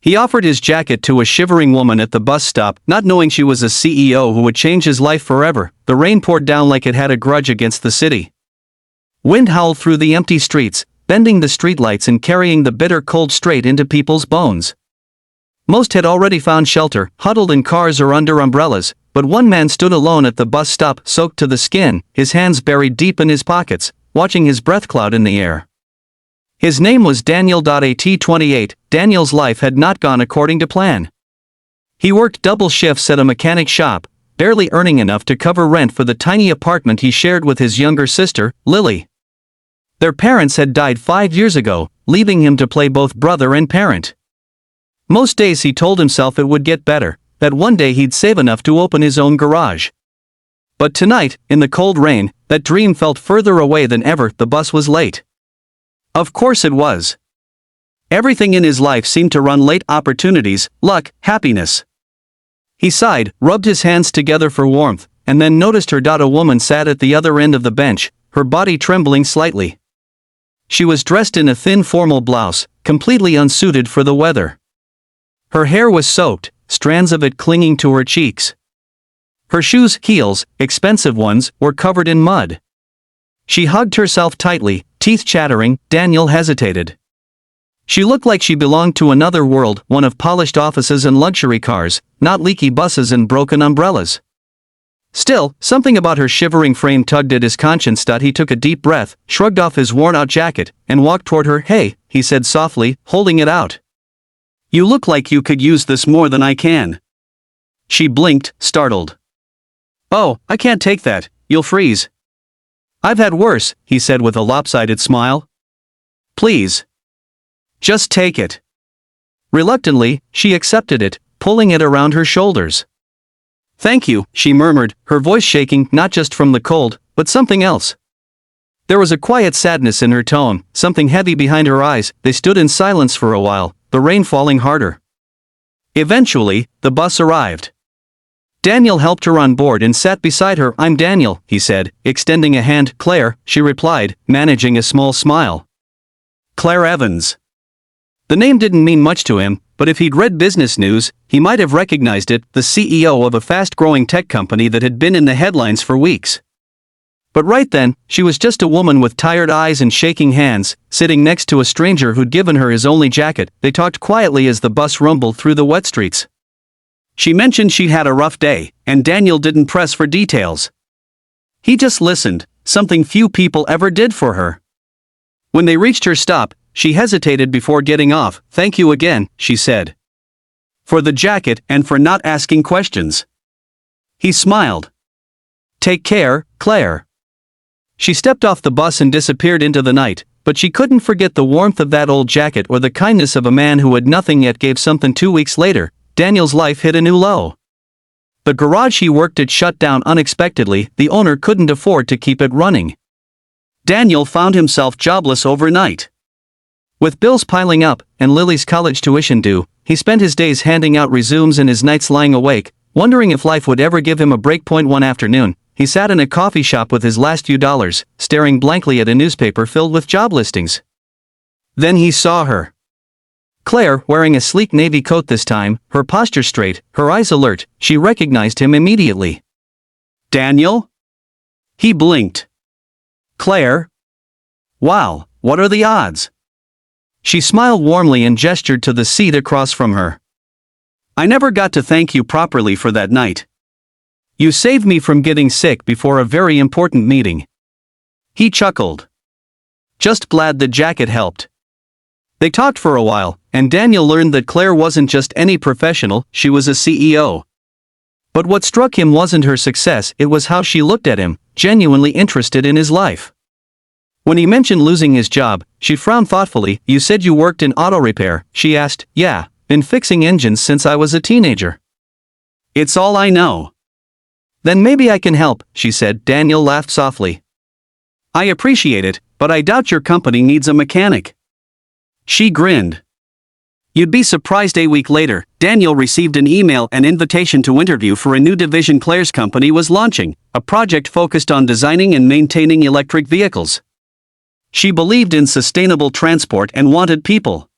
He offered his jacket to a shivering woman at the bus stop, not knowing she was a CEO who would change his life forever. The rain poured down like it had a grudge against the city. Wind howled through the empty streets, bending the streetlights and carrying the bitter cold straight into people's bones. Most had already found shelter, huddled in cars or under umbrellas, but one man stood alone at the bus stop, soaked to the skin, his hands buried deep in his pockets, watching his breath cloud in the air. His name was Daniel. At 28, Daniel's life had not gone according to plan. He worked double shifts at a mechanic shop, barely earning enough to cover rent for the tiny apartment he shared with his younger sister, Lily. Their parents had died 5 years ago, leaving him to play both brother and parent. Most days he told himself it would get better, that one day he'd save enough to open his own garage. But tonight, in the cold rain, that dream felt further away than ever. The bus was late. Of course it was. Everything in his life seemed to run late: opportunities, luck, happiness. He sighed, rubbed his hands together for warmth, and then noticed her. A woman sat at the other end of the bench, her body trembling slightly. She was dressed in a thin formal blouse, completely unsuited for the weather. Her hair was soaked, strands of it clinging to her cheeks. Her shoes, heels, expensive ones, were covered in mud. She hugged herself tightly, teeth chattering. Daniel hesitated. She looked like she belonged to another world, one of polished offices and luxury cars, not leaky buses and broken umbrellas. Still, something about her shivering frame tugged at his conscience. He took a deep breath, shrugged off his worn-out jacket, and walked toward her. "Hey," he said softly, holding it out. "You look like you could use this more than I can." She blinked, startled. "Oh, I can't take that, you'll freeze." "I've had worse," he said with a lopsided smile. "Please. Just take it." Reluctantly, she accepted it, pulling it around her shoulders. "Thank you," she murmured, her voice shaking, not just from the cold, but something else. There was a quiet sadness in her tone, something heavy behind her eyes. They stood in silence for a while, the rain falling harder. Eventually, the bus arrived. Daniel helped her on board and sat beside her. "I'm Daniel," he said, extending a hand. "Claire," she replied, managing a small smile. Claire Evans. The name didn't mean much to him, but if he'd read business news, he might have recognized it, the CEO of a fast-growing tech company that had been in the headlines for weeks. But right then, she was just a woman with tired eyes and shaking hands, sitting next to a stranger who'd given her his only jacket. They talked quietly as the bus rumbled through the wet streets. She mentioned she'd had a rough day, and Daniel didn't press for details. He just listened, something few people ever did for her. When they reached her stop, she hesitated before getting off. "Thank you again," she said. "For the jacket and for not asking questions." He smiled. "Take care, Claire." She stepped off the bus and disappeared into the night, but she couldn't forget the warmth of that old jacket or the kindness of a man who had nothing yet gave something. 2 weeks later, Daniel's life hit a new low. The garage he worked at shut down unexpectedly. The owner couldn't afford to keep it running. Daniel found himself jobless overnight. With bills piling up, and Lily's college tuition due, he spent his days handing out resumes and his nights lying awake, wondering if life would ever give him a break. One afternoon, he sat in a coffee shop with his last few dollars, staring blankly at a newspaper filled with job listings. Then he saw her. Claire, wearing a sleek navy coat this time, her posture straight, her eyes alert. She recognized him immediately. "Daniel?" He blinked. "Claire? Wow, what are the odds?" She smiled warmly and gestured to the seat across from her. "I never got to thank you properly for that night. You saved me from getting sick before a very important meeting." He chuckled. "Just glad the jacket helped." They talked for a while, and Daniel learned that Claire wasn't just any professional, she was a CEO. But what struck him wasn't her success, it was how she looked at him, genuinely interested in his life. When he mentioned losing his job, she frowned thoughtfully. "You said you worked in auto repair," she asked. "Yeah, been fixing engines since I was a teenager." "It's all I know." "Then maybe I can help," she said. Daniel laughed softly. "I appreciate it, but I doubt your company needs a mechanic." She grinned. You'd be surprised. A week later, Daniel received an email and invitation to interview for a new division Claire's company was launching, a project focused on designing and maintaining electric vehicles. She believed in sustainable transport and wanted people.